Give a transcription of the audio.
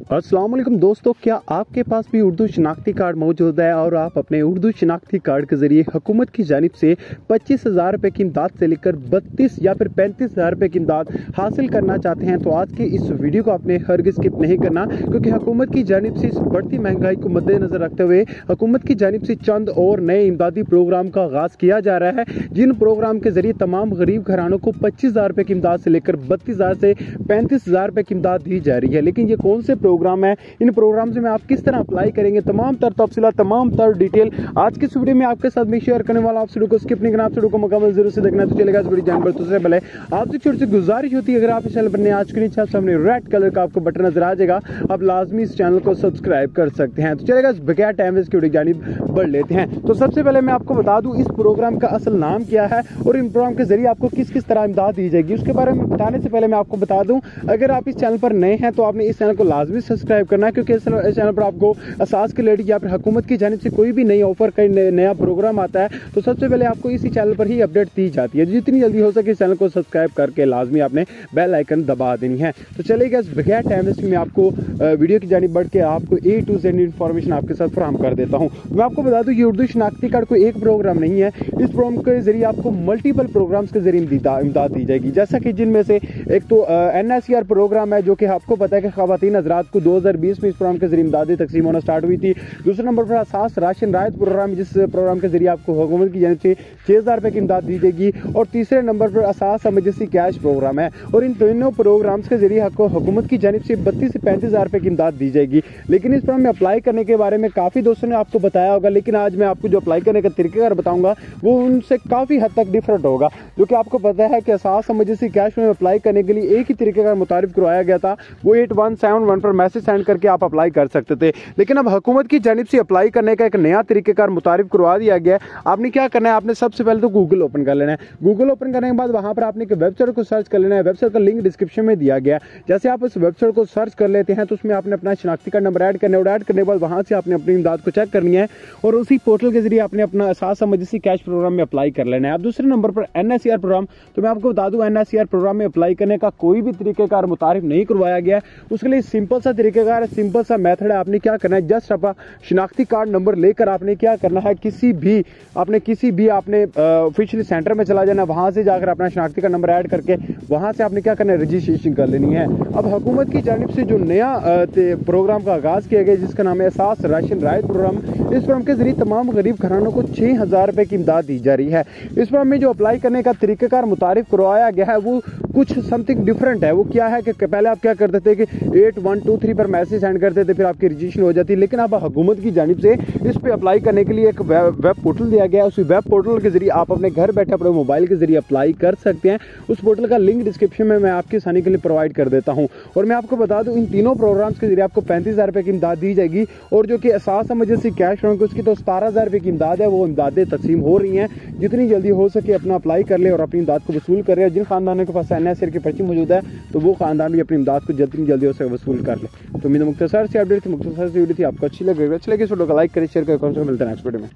अस्सलाम वालेकुम दोस्तों, क्या आपके पास भी उर्दू शनाख्ती कार्ड मौजूद है और आप अपने उर्दू शनाख्ती कार्ड के जरिए हुकूमत की जानिब से 25,000 रुपये की इमदाद से लेकर 32 या फिर 35,000 रुपये की इमदाद हासिल करना चाहते हैं तो आज के इस वीडियो को आपने हरगिज़ स्किप नहीं करना, क्योंकि हुकूमत की जानिब से इस बढ़ती महंगाई को मद्देनजर रखते हुए हुकूमत की जानिब से चंद और नए इमदादी प्रोग्राम का आगाज़ किया जा रहा है, जिन प्रोग्राम के जरिए तमाम गरीब घरानों को 25,000 रुपये की इमदाद से लेकर 32,000 से 35,000 रुपये की इमदाद दी जा रही है। लेकिन ये कौन से प्रोग्राम है, इन प्रोग्राम से में आप किस तरह अप्लाई करेंगे, तमाम तर तफसीला तमाम तर डिटेल आज की इस वीडियो में आपके साथ मैं शेयर करने वाला। आप वीडियो को स्किप नहीं करना, आप वीडियो को मुकम्मल जरूर से देखना तो चलेगा। इस वीडियो जानवर तो सबसे पहले आपसे छोटी सी गुजारिश होती है, अगर आप इस चैनल पर नए आज के नीचे सामने रेड कलर का आपको बटन नजर आ जाएगा, आप लाजमी इस चैनल को सब्सक्राइब कर सकते हैं। तो चलेगा बगैर टाइम वेस्ट की वीडियो जानिब बढ़ लेते हैं। तो सबसे पहले मैं आपको बता दूं इस प्रोग्राम का असल नाम क्या है और इन प्रोग्राम के जरिए आपको किस किस तरह इमदाद दी जाएगी, उसके बारे में बताने से पहले मैं आपको बता दूं, अगर आप इस चैनल पर नए हैं तो आपने इस चैनल को लाजमी सब्सक्राइब करना है, क्योंकि इस चैनल पर आपको असास के रिलेटेड या फिर हुकूमत की जानिब से कोई भी नई ऑफर का नया प्रोग्राम आता है तो सबसे पहले आपको इसी चैनल पर ही अपडेट दी जाती है। जितनी जल्दी हो सके इस चैनल को सब्सक्राइब करके लाजमी आपने बेल आइकन दबा देनी है। तो चलिएगा बगैर टाइम वेस्ट में आपको वीडियो की जानिब बढ़ के आपको A to Z इन्फॉर्मेशन आपके साथ फराहम कर देता हूँ। मैं आपको बता दूँ, ये उर्दू शनाख्ती कार्ड कोई एक प्रोग्राम नहीं है, इस प्रोग्राम के जरिए आपको मल्टीपल प्रोग्राम्स के जरिए इमदाद दी जाएगी, जैसा कि जिनमें से एक तो NSCR प्रोग्राम है, जो कि आपको पता है कि खवातीन हजरात को 2020 में इस प्रोग्राम के जरिए इमदादी तकसीम होना स्टार्ट हुई थी। दूसरे नंबर पर असास राशन रायत प्रोग्राम, जिस प्रोग्राम के जरिए आपको हुकूमत की जानिब से 6,000 रुपये की इमदाद दी जाएगी। और तीसरे नंबर पर असास इमरजेंसी कैश प्रोग्राम है, और इन तीनों प्रोग्राम्स के जरिए आपको हुकूमत की जानिब से 32 से 35,000 रुपये की इमदाद दी जाएगी। लेकिन इस प्रोग्राम में अप्लाई करने के बारे में काफ़ी दोस्तों ने आपको बताया होगा, लेकिन आज मैं आपको जो अप्लाई करने का तरीक़ेकार बताऊंगा वो उनसे काफ़ी हद तक डिफरेंट होगा। जो कि आपको पता है कि असास इमरजेंसी कैश में अप्लाई करने के लिए एक ही तरीक़ेकार मुतारिफ करवाया गया था, वो 8171 पर मैसेज सेंड करके आप अप्लाई कर सकते थे। लेकिन अब हुकूमत की जानिब से अप्लाई करने का एक नया तरीक़ेकार मुतारिफ करवा दिया गया है। आपने क्या करना है, आपने सबसे पहले तो गूगल ओपन कर लेना है। गूगल ओपन करने के बाद वहाँ पर आपने वेबसाइट को सर्च कर लेना है। वेबसाइट का लिंक डिस्क्रिप्शन में दिया गया है। जैसे आप इस वेबसाइट को सर्च कर लेते हैं तो उसमें आपने अपना शनाख्ती कार्ड नंबर ऐड करना है, और ऐड करने के बाद वहाँ से आपने अपनी इमदाद को चेक करनी है, और उसी पोर्टल के जरिए आपने अपना असास इमरजेंसी कैश प्रोग्राम में अप्लाई कर लेना है। अब दूसरे नंबर पर NSCR प्रोग्राम, तो मैं आपको बता दूं NSCR प्रोग्राम में अप्लाई करने का कोई भी तरीक़ेकार मुतारिफ नहीं करवाया गया है। उसके लिए सिंपल सा तरीक़ेकार है, सिंपल सा मेथड है। आपने क्या करना है, जस्ट अपना शनाख्ती कार्ड नंबर लेकर आपने क्या करना है, किसी भी आपने ऑफिशियल सेंटर में चला जाना, वहां से जाकर अपना शनाख्ती कार्ड नंबर ऐड करके वहां से आपने क्या करना है, रजिस्ट्रेशन कर लेनी है। अब हुकूमत की जानिब से जो नया प्रोग्राम का आगाज किया गया, जिसका नाम है असास राशन रायत प्रोग्राम, इस प्रोग्राम के जरिए तमाम गरीब घरानों को 6,000 रुपये की इमदाद दी जा रही है। इस प्रोग्राम में जो अप्लाई करने का तरीक़ेकार मुतारिफ करवाया गया है वो कुछ समथिंग डिफरेंट है। वो क्या है कि पहले आप क्या करते थे कि 8123 पर मैसेज सेंड करते थे, फिर आपकी रजिस्ट्रेशन हो जाती, लेकिन अब हुकूमत की जानिब से इस पे अप्लाई करने के लिए एक वेब पोर्टल दिया गया है। उस वेब पोर्टल के जरिए आप अपने घर बैठे अपने मोबाइल के जरिए अप्लाई कर सकते हैं। उस पोर्टल का लिंक डिस्क्रिप्शन में मैं आपकी आसानी के लिए प्रोवाइड कर देता हूं। और मैं आपको बता दूं, इन तीनों प्रोग्राम्स के जरिए आपको 35,000 रुपये की इमदाद दी जाएगी, और जो कि असास इमरजेंसी कैश होंगे उसकी तो 17,000 रुपये की इमदाद है, वो इमदादें तकसीम हो रही हैं। जितनी जल्दी हो सके अपना अप्लाई कर ले और अपनी इमदाद को वसूल कर रहे हैं। जिन खानदानों के पास NSCR की पर्ची मौजूद है तो वो खानदान भी अपनी इमदाद को जितनी जल्दी हो सके वसूल कर ले। तो मेरी मुख्तसर से अपडेट थी, मुख्तसर से वीडियो थी, आपको अच्छी लगी इस वीडियो को लाइक करें, शेयर करें, मिलते हैं नेक्स्ट वीडियो में।